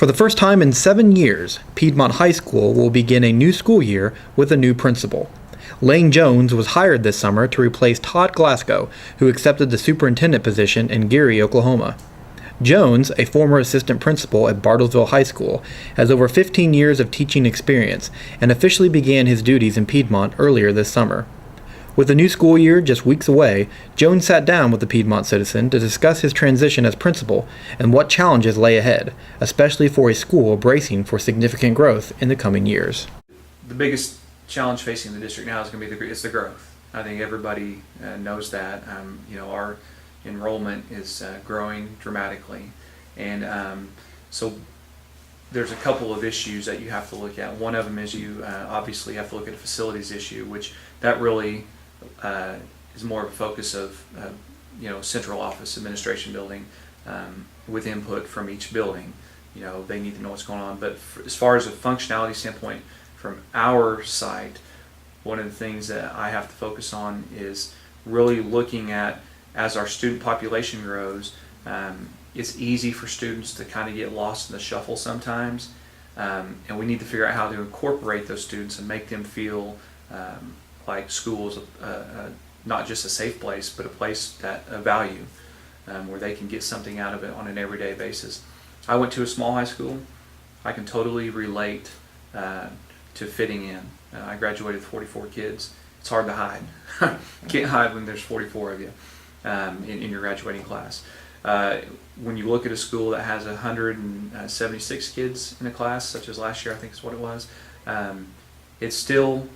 For the first time in 7 years, Piedmont High School will begin a new school year with a new principal. Layne Jones was hired this summer to replace Todd Glasgow, who accepted the superintendent position in Gary, Oklahoma. Jones, a former assistant principal at Bartlesville High School, has over 15 years of teaching experience and officially began his duties in Piedmont earlier this summer. With the new school year just weeks away, Jones sat down with the Piedmont citizen to discuss his transition as principal and what challenges lay ahead, especially for a school bracing for significant growth in the coming years. The biggest challenge facing the district now is going to be the growth. I think everybody knows that. Our enrollment is growing dramatically, and so there's a couple of issues that you have to look at. One of them is you obviously have to look at a facilities issue, which that really is more of a focus of central office administration building with input from each building. They need to know what's going on. But as far as a functionality standpoint, from our side, one of the things that I have to focus on is really looking at, as our student population grows, it's easy for students to kind of get lost in the shuffle sometimes, and we need to figure out how to incorporate those students and make them feel like school is not just a safe place, but a place that of value, where they can get something out of it on an everyday basis. I went to a small high school. I can totally relate to fitting in. I graduated with 44 kids. It's hard to hide. You can't hide when there's 44 of you in your graduating class. When you look at a school that has 176 kids in a class, such as last year I think is what it was, it's still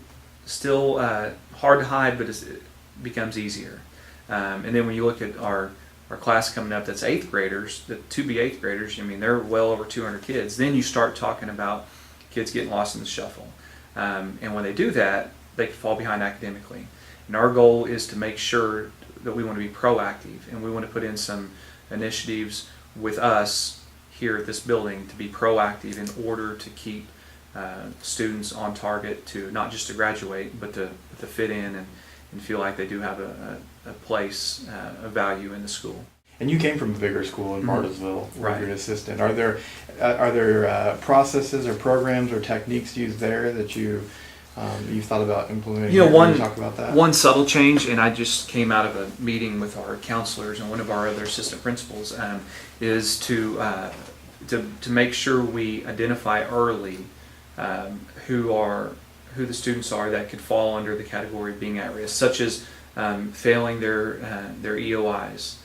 hard to hide, but it becomes easier. And then when you look at our class coming up, that's 8th graders, the to be 8th graders, they're well over 200 kids. Then you start talking about kids getting lost in the shuffle. And when they do that, they can fall behind academically. And our goal is to make sure that we want to be proactive, and we want to put in some initiatives with us here at this building to be proactive in order to keep students on target, to not just to graduate, but to fit in and feel like they do have a place of value in the school. And you came from a bigger school in Bartlesville, where Right. you're an assistant. Are there processes or programs or techniques used there that you've thought about implementing? Can you talk about that? One subtle change, and I just came out of a meeting with our counselors and one of our other assistant principals, is to make sure we identify early who the students are that could fall under the category of being at risk, such as failing their EOIs.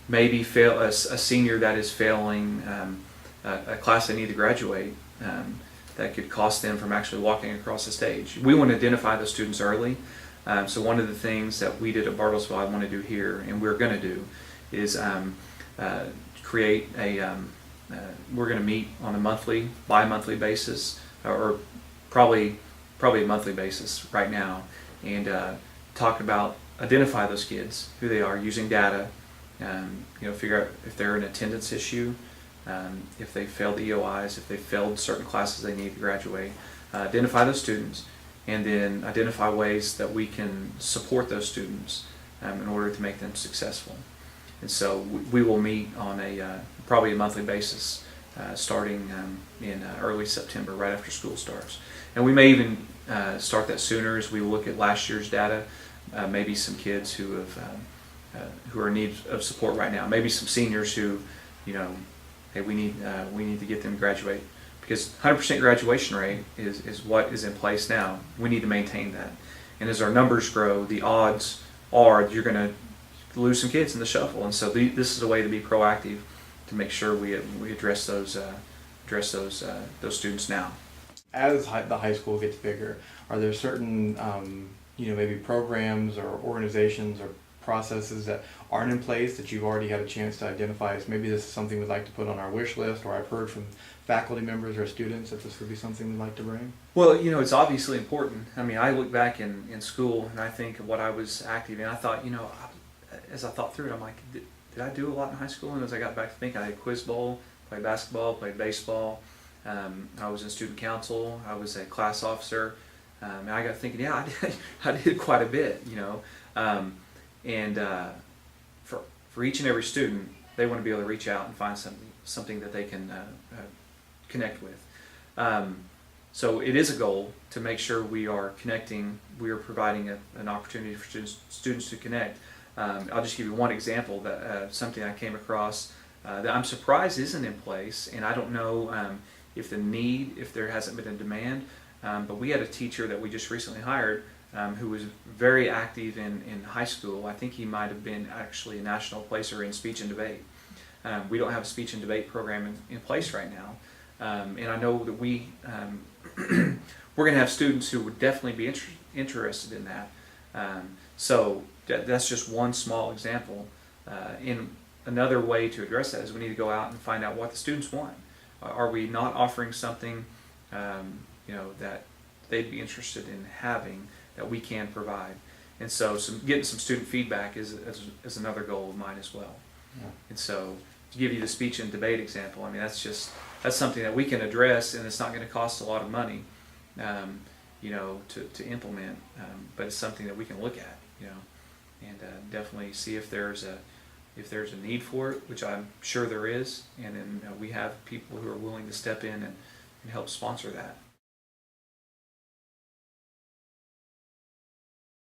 Maybe fail a senior that is failing a class they need to graduate, that could cost them from actually walking across the stage. We want to identify those students early. So one of the things that we did at Bartlesville, I want to do here, and we're going to do, is create we're going to meet on a bi-monthly basis, or probably a monthly basis right now, and identify those kids, who they are, using data, figure out if they're an attendance issue, if they failed the EOIs, if they failed certain classes they need to graduate, identify those students, and then identify ways that we can support those students in order to make them successful. And so we will meet on probably a monthly basis, starting in early September, right after school starts. And we may even start that sooner as we look at last year's data. Maybe some kids who are in need of support right now. Maybe some seniors who, hey, we need to get them to graduate, because 100% graduation rate is what is in place now. We need to maintain that. And as our numbers grow, the odds are you're going to lose some kids in the shuffle. And so this is a way to be proactive, to make sure we address those students now. As the high school gets bigger, are there certain maybe programs or organizations or processes that aren't in place that you've already had a chance to identify as maybe this is something we'd like to put on our wish list, or I've heard from faculty members or students that this would be something we'd like to bring? Well, it's obviously important. I look back in school and I think of what I was active in. I thought, as I thought through it, I'm like, did I do a lot in high school? And as I got back to think, I had quiz bowl, played basketball, played baseball. I was in student council. I was a class officer. And I got thinking, yeah, I did quite a bit, And for each and every student, they want to be able to reach out and find something that they can connect with. So it is a goal to make sure we are connecting, we are providing an opportunity for students to connect. I'll just give you one example, that something I came across that I'm surprised isn't in place, and I don't know if there hasn't been a demand, but we had a teacher that we just recently hired who was very active in high school. I think he might have been actually a national placer in speech and debate. We don't have a speech and debate program in place right now, and I know that we're going to have students who would definitely be interested in that. So that's just one small example. In another way to address that is we need to go out and find out what the students want. Are we not offering something that they'd be interested in having that we can provide? And so getting some student feedback is another goal of mine as well. Yeah. And so to give you the speech and debate example, I mean, that's something that we can address, and it's not going to cost a lot of money, to implement, but it's something that we can look at, and definitely see if there's a need for it, which I'm sure there is, and then we have people who are willing to step in and help sponsor that.